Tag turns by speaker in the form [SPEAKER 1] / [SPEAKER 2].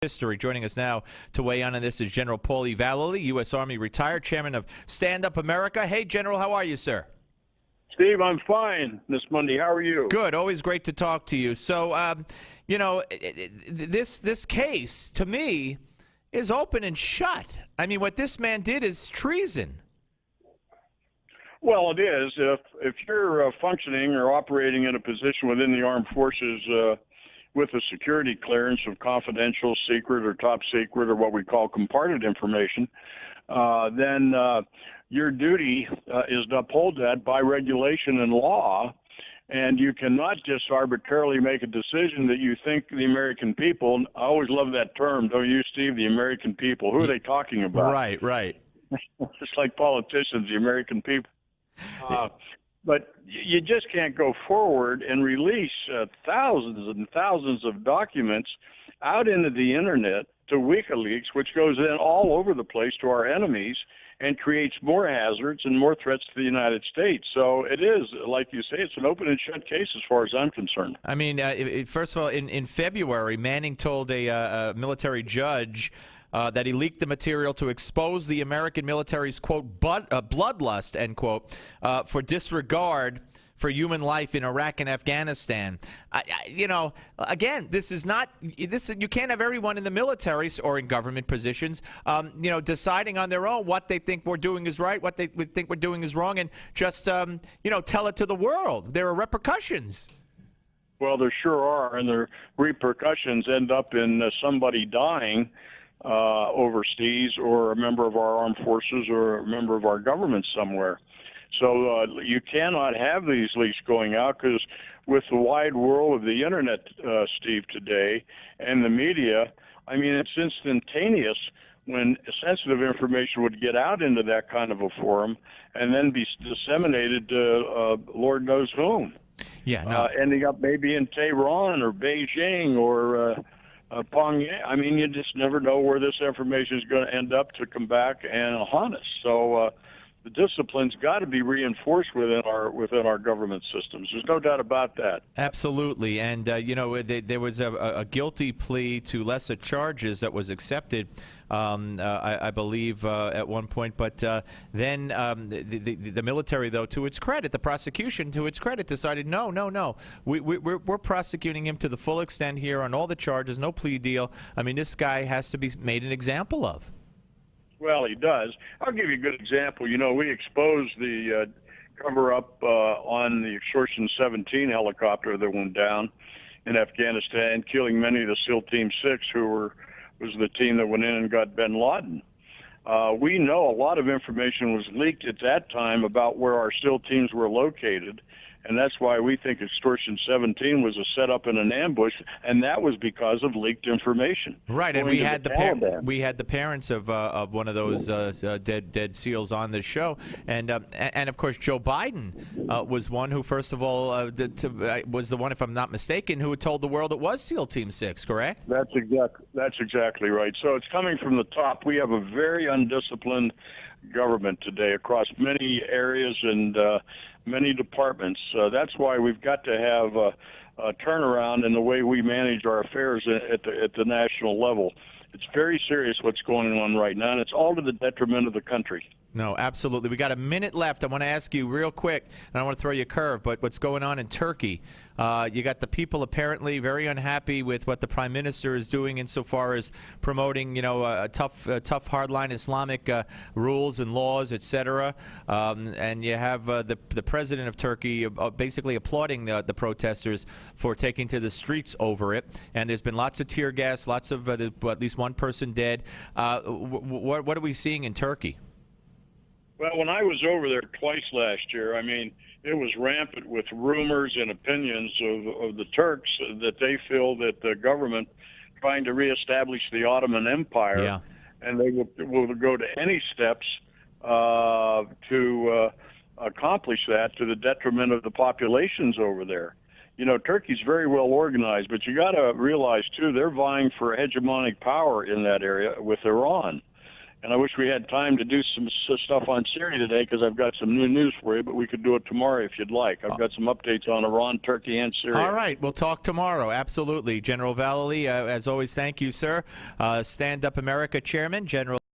[SPEAKER 1] history. Joining us now to weigh in on this is General Paulie Vallely, U.S. Army retired, chairman of Stand Up America. Hey, General, how are you, sir?
[SPEAKER 2] Steve, I'm fine this Monday. How are you?
[SPEAKER 1] Good. Always great to talk to you. So, this case, to me, is open and shut. I mean, what this man did is treason.
[SPEAKER 2] Well, it is. If you're functioning or operating in a position within the armed forces with a security clearance of confidential, secret, or top secret, or what we call comparted information, then your duty is to uphold that by regulation and law. And you cannot just arbitrarily make a decision that you think the American people, I always love that term, don't you, Steve, the American people. Who are they talking about?
[SPEAKER 1] Right.
[SPEAKER 2] Just like politicians, the American people. But you just can't go forward and release thousands and thousands of documents out into the internet to Wikileaks, which goes in all over the place to our enemies and creates more hazards and more threats to the United States. So it is, like you say, it's an open and shut case as far as I'm concerned.
[SPEAKER 1] I mean, first of all, in February, Manning told a military judge that he leaked the material to expose the American military's, quote, bloodlust, end quote, for disregard for human life in Iraq and Afghanistan. Again, this is not this. You can't have everyone in the military or in government positions, deciding on their own what they think we're doing is right, what they think we're doing is wrong, and just tell it to the world. There are repercussions.
[SPEAKER 2] Well, there sure are, and the repercussions end up in somebody dying overseas, or a member of our armed forces, or a member of our government somewhere. So you cannot have these leaks going out, because with the wide world of the internet, Steve, today, and the media, I mean, it's instantaneous when sensitive information would get out into that kind of a forum and then be disseminated to Lord knows whom.
[SPEAKER 1] Yeah, no.
[SPEAKER 2] Ending up maybe in Tehran or Beijing or Pyongyang. I mean, you just never know where this information is going to end up to come back and haunt us. So the discipline's got to be reinforced within our government systems. There's no doubt about that.
[SPEAKER 1] Absolutely. And, there was a guilty plea to lesser charges that was accepted, I believe, at one point. But then the military, though, to its credit, the prosecution, to its credit, decided, no. We're prosecuting him to the full extent here on all the charges, no plea deal. I mean, this guy has to be made an example of.
[SPEAKER 2] Well, he does. I'll give you a good example. We exposed the cover-up on the Extortion 17 helicopter that went down in Afghanistan, killing many of the SEAL Team 6, who was the team that went in and got bin Laden. We know a lot of information was leaked at that time about where our SEAL teams were located, and that's why we think Extortion 17 was a setup and an ambush, and that was because of leaked information.
[SPEAKER 1] Right, and we had the parents of one of those dead SEALs on the show, and of course Joe Biden was one who, first of all, was the one, if I'm not mistaken, who told the world it was SEAL Team 6. Correct?
[SPEAKER 2] That's exactly right. So it's coming from the top. We have a very undisciplined government today across many areas and many departments. That's why we've got to have a turnaround in the way we manage our affairs at the national level. It's very serious what's going on right now, and it's all to the detriment of the country.
[SPEAKER 1] No, absolutely. We got a minute left. I want to ask you real quick, and I want to throw you a curve, but what's going on in Turkey? You got the people apparently very unhappy with what the prime minister is doing insofar as promoting, tough hardline Islamic rules and laws, etc. And you have the president of Turkey basically applauding the protesters for taking to the streets over it. And there's been lots of tear gas, lots of at least one person dead. What are we seeing in Turkey?
[SPEAKER 2] Well, when I was over there twice last year, I mean, it was rampant with rumors and opinions of the Turks that they feel that the government trying to reestablish the Ottoman Empire, and they will go to any steps to accomplish that to the detriment of the populations over there. Turkey's very well organized, but you got to realize, too, they're vying for hegemonic power in that area with Iran. And I wish we had time to do some stuff on Syria today because I've got some new news for you, but we could do it tomorrow if you'd like. I've got some updates on Iran, Turkey, and Syria.
[SPEAKER 1] All right. We'll talk tomorrow. Absolutely. General Vallely, as always, thank you, sir. Stand Up America Chairman, General